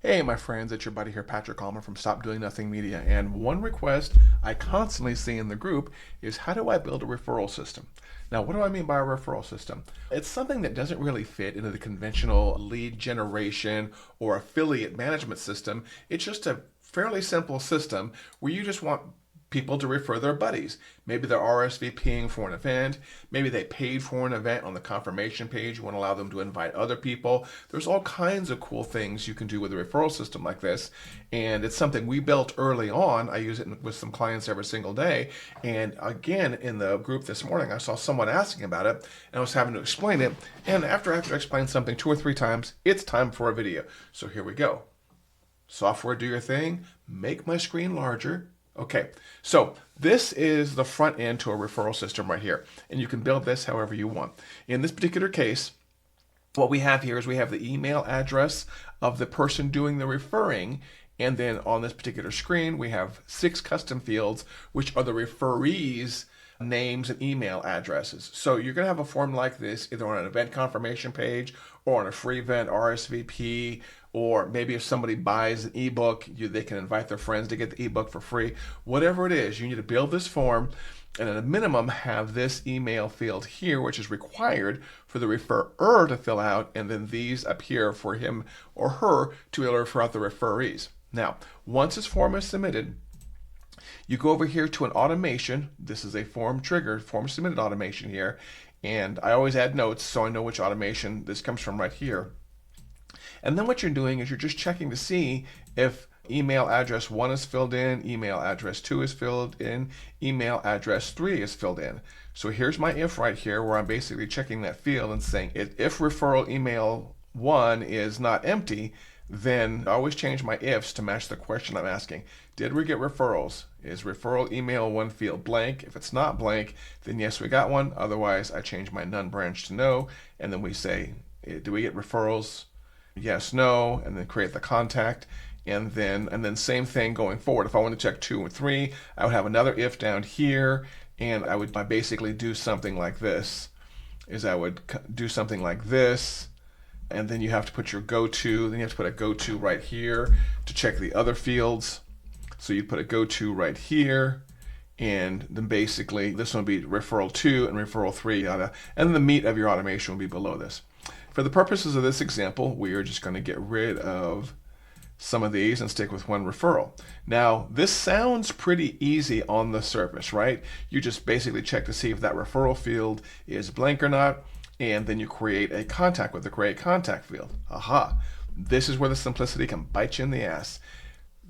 Hey, my friends, it's your buddy here, Patrick Allman from Stop Doing Nothing Media. And one request I constantly see in the group is how do I build a referral system? Now, what do I mean by a referral system? It's something that doesn't really fit into the conventional lead generation or affiliate management system. It's just a fairly simple system where you just want people to refer their buddies. Maybe they're RSVPing for an event. Maybe they paid for an event on the confirmation page. You want to allow them to invite other people. There's all kinds of cool things you can do with a referral system like this. And it's something we built early on. I use it with some clients every single day. And again, in the group this morning, I saw someone asking about it and I was having to explain it. And after I have to explain something 2 or 3 times, it's time for a video. So here we go. Software, do your thing. Make my screen larger. Okay, so this is the front end to a referral system right here, and you can build this however you want. In this particular case, what we have here is we have the email address of the person doing the referring, and then on this particular screen, we have 6 custom fields, which are the referees' names and email addresses. So you're going to have a form like this either on an event confirmation page or on a free event RSVP, or maybe if somebody buys an ebook, they can invite their friends to get the ebook for free. Whatever it is, you need to build this form and at a minimum have this email field here, which is required for the referrer to fill out, and then these up here for him or her to be able to refer out the referees. Now, once this form is submitted, you go over here to an automation. This is a form triggered, form submitted automation here. And I always add notes so I know which automation this comes from right here. And then what you're doing is you're just checking to see if email address 1 is filled in, email address 2 is filled in, email address 3 is filled in. So here's my if right here where I'm basically checking that field and saying if referral email 1 is not empty, then I always change my ifs to match the question I'm asking. Did we get referrals? Is referral email 1 field blank? If it's not blank, then yes, we got one. Otherwise, I change my none branch to no, and then we say, do we get referrals? Yes, no, and then create the contact. And then same thing going forward. If I want to check 2 and 3, I would have another if down here, and I would basically do something like this. I would do something like this, and then you have to put your go-to, then you have to put a go-to right here to check the other fields. So you put a go-to right here, and then basically this one would be referral 2 and referral 3, and then the meat of your automation will be below this. For the purposes of this example, we are just going to get rid of some of these and stick with 1 referral. Now, this sounds pretty easy on the surface, right? You just basically check to see if that referral field is blank or not, and then you create a contact with the create contact field. Aha! This is where the simplicity can bite you in the ass.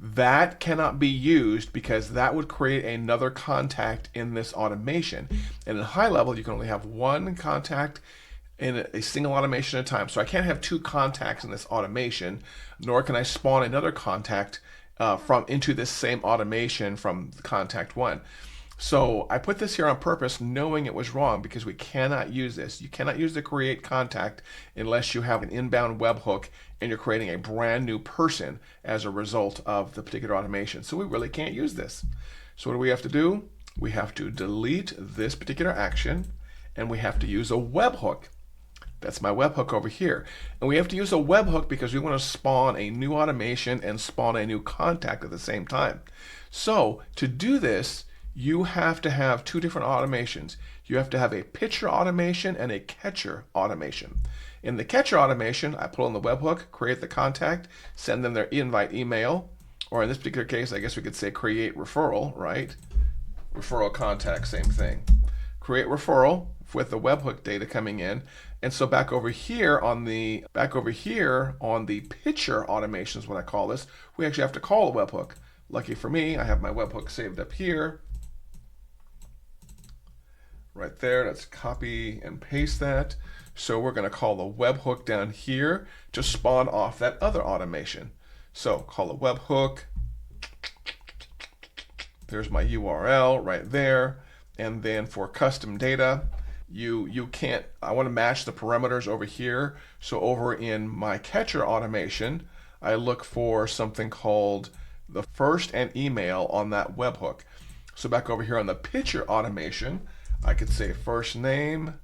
That cannot be used because that would create another contact in this automation. And in Highlevel, you can only have 1 contact in a single automation at a time. So I can't have 2 contacts in this automation, nor can I spawn another contact into this same automation from contact 1. So I put this here on purpose knowing it was wrong because we cannot use this. You cannot use the create contact unless you have an inbound webhook and you're creating a brand new person as a result of the particular automation. So we really can't use this. So what do we have to do? We have to delete this particular action and we have to use a webhook. That's my webhook over here. And we have to use a webhook because we want to spawn a new automation and spawn a new contact at the same time. So to do this, you have to have 2 different automations. You have to have a pitcher automation and a catcher automation. In the catcher automation, I pull in the webhook, create the contact, send them their invite email, or in this particular case, I guess we could say create referral, right? Referral contact, same thing. Create referral with the webhook data coming in. And so back over here on the pitcher automation is what I call this, we actually have to call a webhook. Lucky for me, I have my webhook saved up here. Right there, let's copy and paste that. So we're going to call the webhook down here to spawn off that other automation. So call a webhook. There's my URL right there. And then for custom data, you can't, I want to match the parameters over here. So over in my catcher automation, I look for something called the first and email on that webhook. So back over here on the pitcher automation, I could say first name,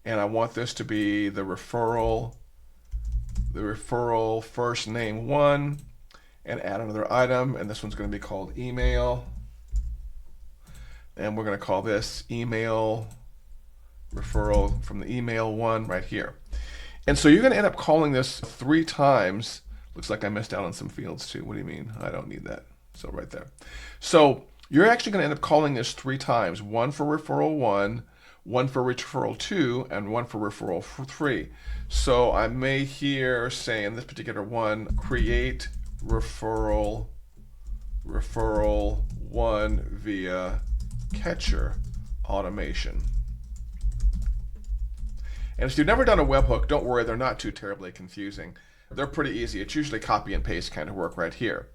and I want this to be the referral the referral first name 1 and add another item, and this one's going to be called email, and we're going to call this email referral from the email 1 right here. And so you're going to end up calling this 3 times. Looks like I missed out on some fields too. What do you mean? I don't need that. So right there. So you're actually going to end up calling this 3 times. 1 for referral 1, 1 for referral 2, and 1 for referral 3. So I may here say in this particular one, create referral 1 via catcher automation. And if you've never done a webhook, don't worry, they're not too terribly confusing. They're pretty easy. It's usually copy and paste kind of work right here.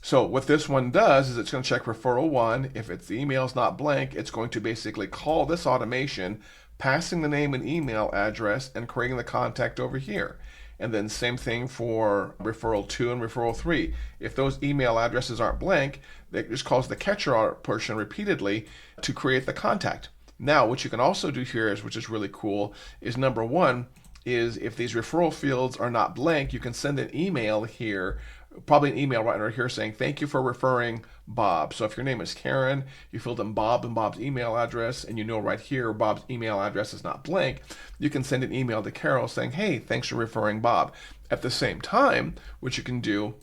So what this one does is it's going to check referral 1. If the email is not blank, it's going to basically call this automation, passing the name and email address and creating the contact over here. And then same thing for referral 2 and referral 3. If those email addresses aren't blank, it just calls the catcher portion repeatedly to create the contact. Now, what you can also do here is, which is really cool, is number 1 is if these referral fields are not blank, you can send an email here, probably an email right here saying, thank you for referring Bob. So if your name is Karen, you filled in Bob and Bob's email address, and you know right here Bob's email address is not blank, you can send an email to Carol saying, hey, thanks for referring Bob. At the same time, what you can do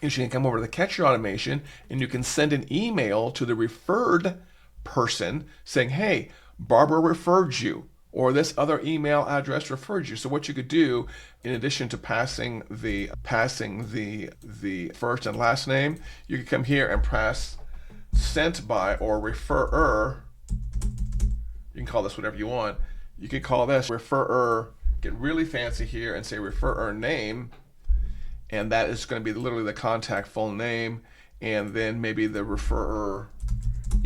is you can come over to the catcher automation and you can send an email to the referred person saying, hey, Barbara referred you, or this other email address referred you. So what you could do, in addition to passing the first and last name, you could come here and press sent by or referrer. You can call this whatever you want. You could call this referrer, get really fancy here and say referrer name, and that is going to be literally the contact full name, and then maybe the referrer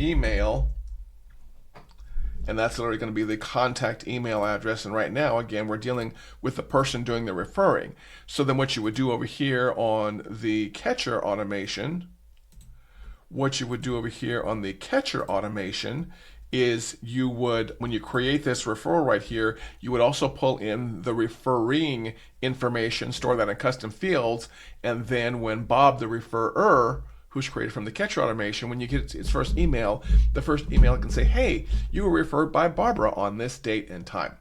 email, and that's literally going to be the contact email address. And right now, again, we're dealing with the person doing the referring. So then what you would do over here on the catcher automation, is you would, when you create this referral right here, you would also pull in the referring information, store that in custom fields, and then when Bob, the referrer, who's created from the catcher automation, when you get its first email, the first email can say, hey, you were referred by Barbara on this date and time.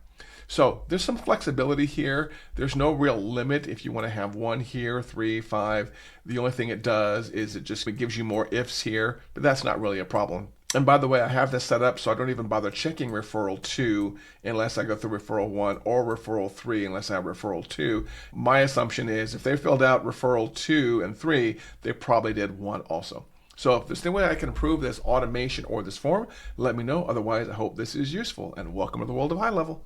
So there's some flexibility here. There's no real limit if you want to have 1 here, 3, 5. The only thing it does is it gives you more ifs here, but that's not really a problem. And by the way, I have this set up so I don't even bother checking referral 2 unless I go through referral 1, or referral 3 unless I have referral 2. My assumption is if they filled out referral 2 and 3, they probably did 1 also. So if there's any way I can improve this automation or this form, let me know. Otherwise, I hope this is useful, and welcome to the world of high level.